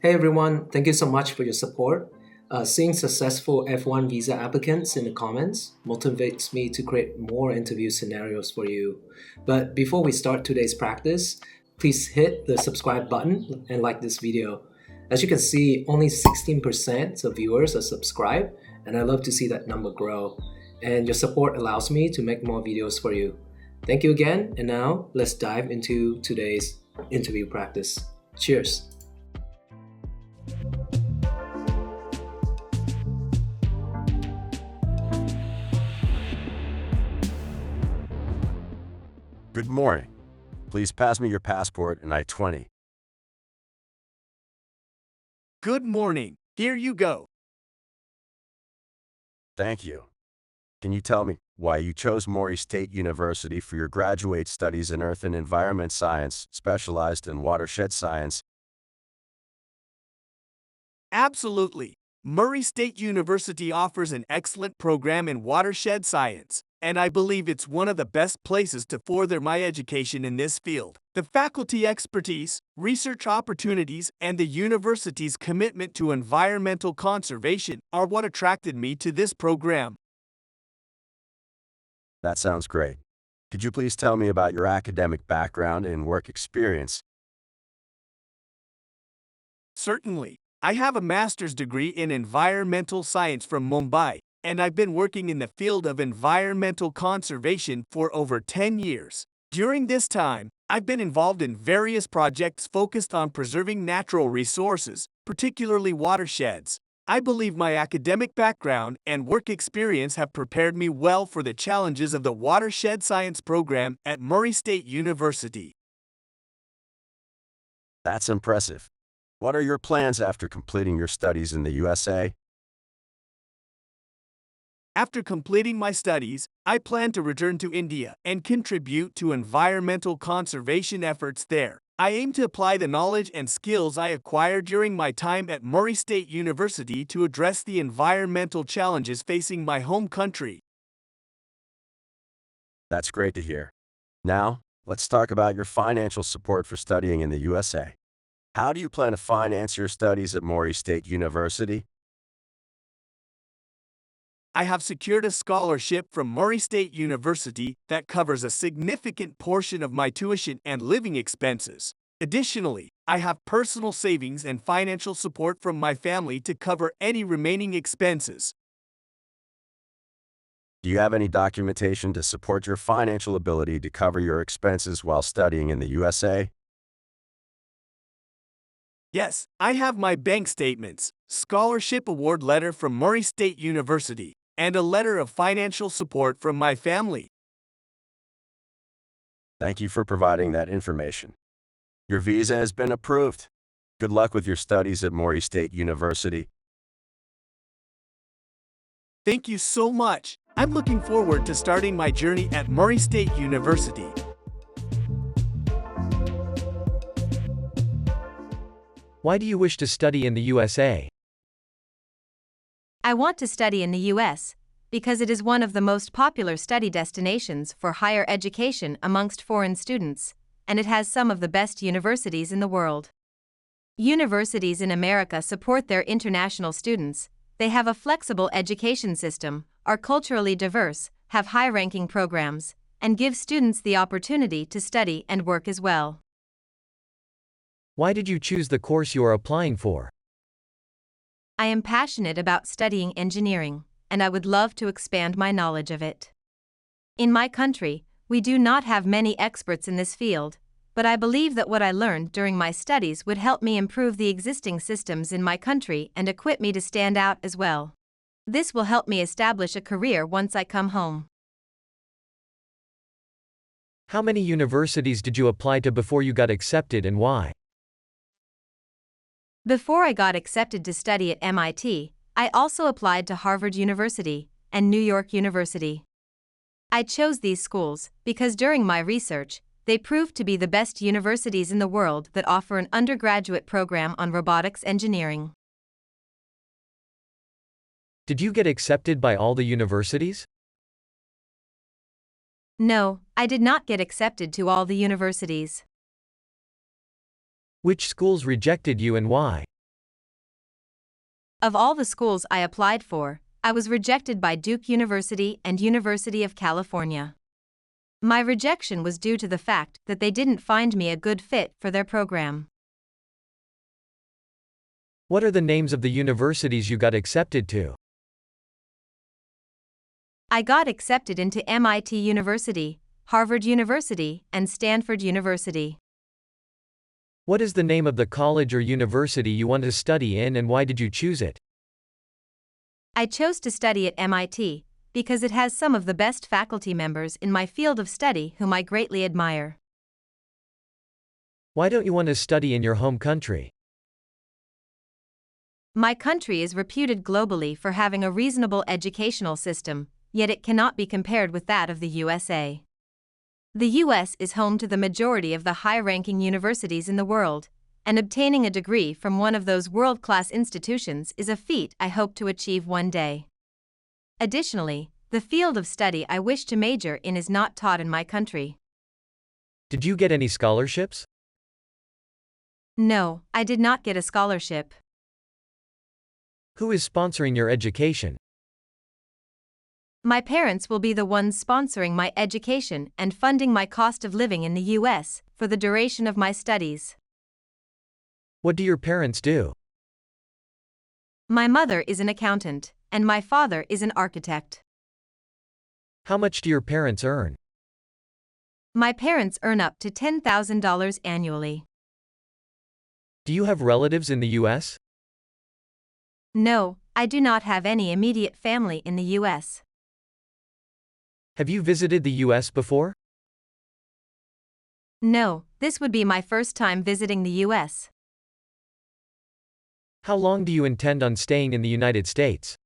Hey everyone, thank you so much for your support. Seeing successful F1 visa applicants in the comments motivates me to create more interview scenarios for you. But before we start today's practice, please hit the subscribe button and like this video. As you can see, only 16% of viewers are subscribed, and I love to see that number grow. And your support allows me to make more videos for you. Thank you again, and now let's dive into today's interview practice. Cheers! Good morning. Please pass me your passport and I-20. Good morning. Here you go. Thank you. Can you tell me why you chose Maury State University for your graduate studies in Earth and Environment Science, specialized in watershed science? Absolutely. Murray State University offers an excellent program in watershed science, and I believe it's one of the best places to further my education in this field. The faculty expertise, research opportunities, and the university's commitment to environmental conservation are what attracted me to this program. That sounds great. Could you please tell me about your academic background and work experience? Certainly. I have a master's degree in environmental science from Mumbai, and I've been working in the field of environmental conservation for over 10 years. During this time, I've been involved in various projects focused on preserving natural resources, particularly watersheds. I believe my academic background and work experience have prepared me well for the challenges of the watershed science program at Murray State University. That's impressive. What are your plans after completing your studies in the USA? After completing my studies, I plan to return to India and contribute to environmental conservation efforts there. I aim to apply the knowledge and skills I acquired during my time at Murray State University to address the environmental challenges facing my home country. That's great to hear. Now, let's talk about your financial support for studying in the USA. How do you plan to finance your studies at Maury State University? I have secured a scholarship from Murray State University that covers a significant portion of my tuition and living expenses. Additionally, I have personal savings and financial support from my family to cover any remaining expenses. Do you have any documentation to support your financial ability to cover your expenses while studying in the USA? Yes, I have my bank statements, scholarship award letter from Murray State University, and a letter of financial support from my family. Thank you for providing that information. Your visa has been approved. Good luck with your studies at Maury State University. Thank you so much. I'm looking forward to starting my journey at Murray State University. Why do you wish to study in the USA? I want to study in the US because it is one of the most popular study destinations for higher education amongst foreign students, and it has some of the best universities in the world. Universities in America support their international students. They have a flexible education system, are culturally diverse, have high-ranking programs, and give students the opportunity to study and work as well. Why did you choose the course you are applying for? I am passionate about studying engineering, and I would love to expand my knowledge of it. In my country, we do not have many experts in this field, but I believe that what I learned during my studies would help me improve the existing systems in my country and equip me to stand out as well. This will help me establish a career once I come home. How many universities did you apply to before you got accepted and why? Before I got accepted to study at MIT, I also applied to Harvard University and New York University. I chose these schools because during my research, they proved to be the best universities in the world that offer an undergraduate program on robotics engineering. Did you get accepted by all the universities? No, I did not get accepted to all the universities. Which schools rejected you and why? Of all the schools I applied for, I was rejected by Duke University and University of California. My rejection was due to the fact that they didn't find me a good fit for their program. What are the names of the universities you got accepted to? I got accepted into MIT University, Harvard University, and Stanford University. What is the name of the college or university you want to study in and why did you choose it? I chose to study at MIT because it has some of the best faculty members in my field of study whom I greatly admire. Why don't you want to study in your home country? My country is reputed globally for having a reasonable educational system, yet it cannot be compared with that of the USA. The US is home to the majority of the high-ranking universities in the world, and obtaining a degree from one of those world-class institutions is a feat I hope to achieve one day. Additionally, the field of study I wish to major in is not taught in my country. Did you get any scholarships? No, I did not get a scholarship. Who is sponsoring your education? My parents will be the ones sponsoring my education and funding my cost of living in the US for the duration of my studies. What do your parents do? My mother is an accountant, and my father is an architect. How much do your parents earn? My parents earn up to $10,000 annually. Do you have relatives in the US? No, I do not have any immediate family in the US. Have you visited the US before? No, this would be my first time visiting the US. How long do you intend on staying in the United States?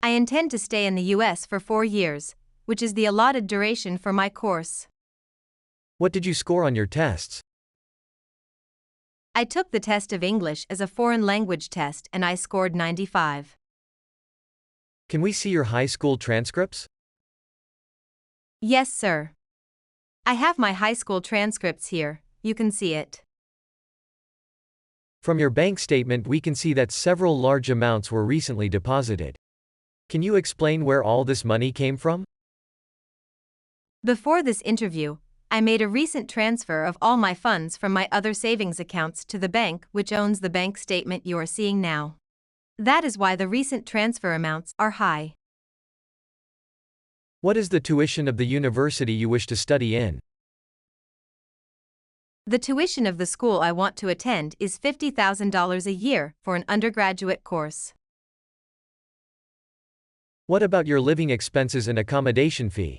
I intend to stay in the US for 4 years, which is the allotted duration for my course. What did you score on your tests? I took the test of English as a foreign language test and I scored 95. Can we see your high school transcripts? Yes, sir. I have my high school transcripts here, you can see it. From your bank statement, we can see that several large amounts were recently deposited. Can you explain where all this money came from? Before this interview, I made a recent transfer of all my funds from my other savings accounts to the bank which owns the bank statement you are seeing now. That is why the recent transfer amounts are high. What is the tuition of the university you wish to study in? The tuition of the school I want to attend is $50,000 a year for an undergraduate course. What about your living expenses and accommodation fee?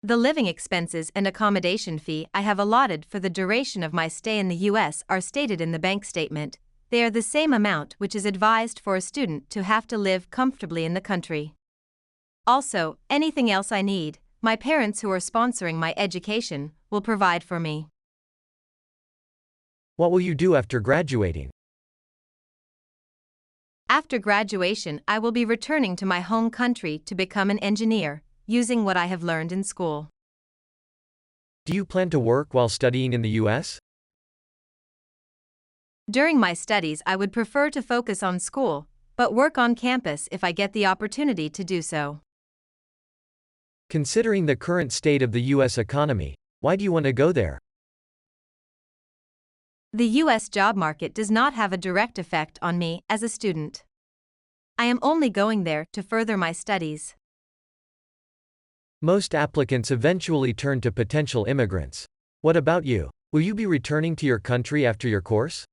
The living expenses and accommodation fee I have allotted for the duration of my stay in the US are stated in the bank statement. They are the same amount which is advised for a student to have to live comfortably in the country. Also, anything else I need, my parents who are sponsoring my education will provide for me. What will you do after graduating? After graduation, I will be returning to my home country to become an engineer, using what I have learned in school. Do you plan to work while studying in the US? During my studies, I would prefer to focus on school, but work on campus if I get the opportunity to do so. Considering the current state of the US economy, why do you want to go there? The US job market does not have a direct effect on me as a student. I am only going there to further my studies. Most applicants eventually turn to potential immigrants. What about you? Will you be returning to your country after your course?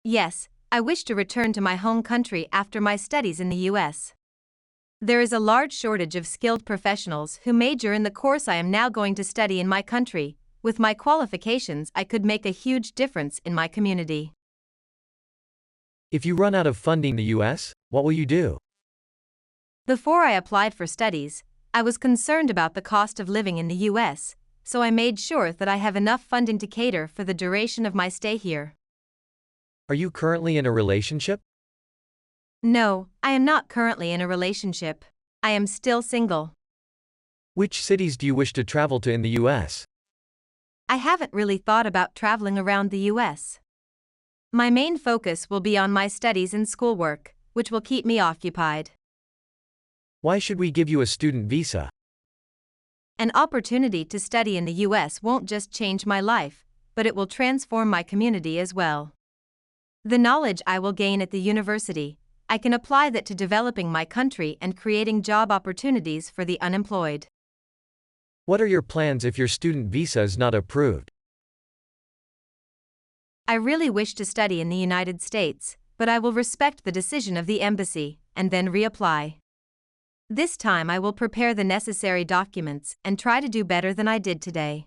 Yes, I wish to return to my home country after my studies in the US. There is a large shortage of skilled professionals who major in the course I am now going to study in my country. With my qualifications, I could make a huge difference in my community. If you run out of funding in the US, what will you do? Before I applied for studies, I was concerned about the cost of living in the US, so I made sure that I have enough funding to cater for the duration of my stay here. Are you currently in a relationship? No, I am not currently in a relationship. I am still single. Which cities do you wish to travel to in the US? I haven't really thought about traveling around the US. My main focus will be on my studies and schoolwork, which will keep me occupied. Why should we give you a student visa? An opportunity to study in the US won't just change my life, but it will transform my community as well. The knowledge I will gain at the university, I can apply that to developing my country and creating job opportunities for the unemployed. What are your plans if your student visa is not approved? I really wish to study in the United States, but I will respect the decision of the embassy and then reapply. This time I will prepare the necessary documents and try to do better than I did today.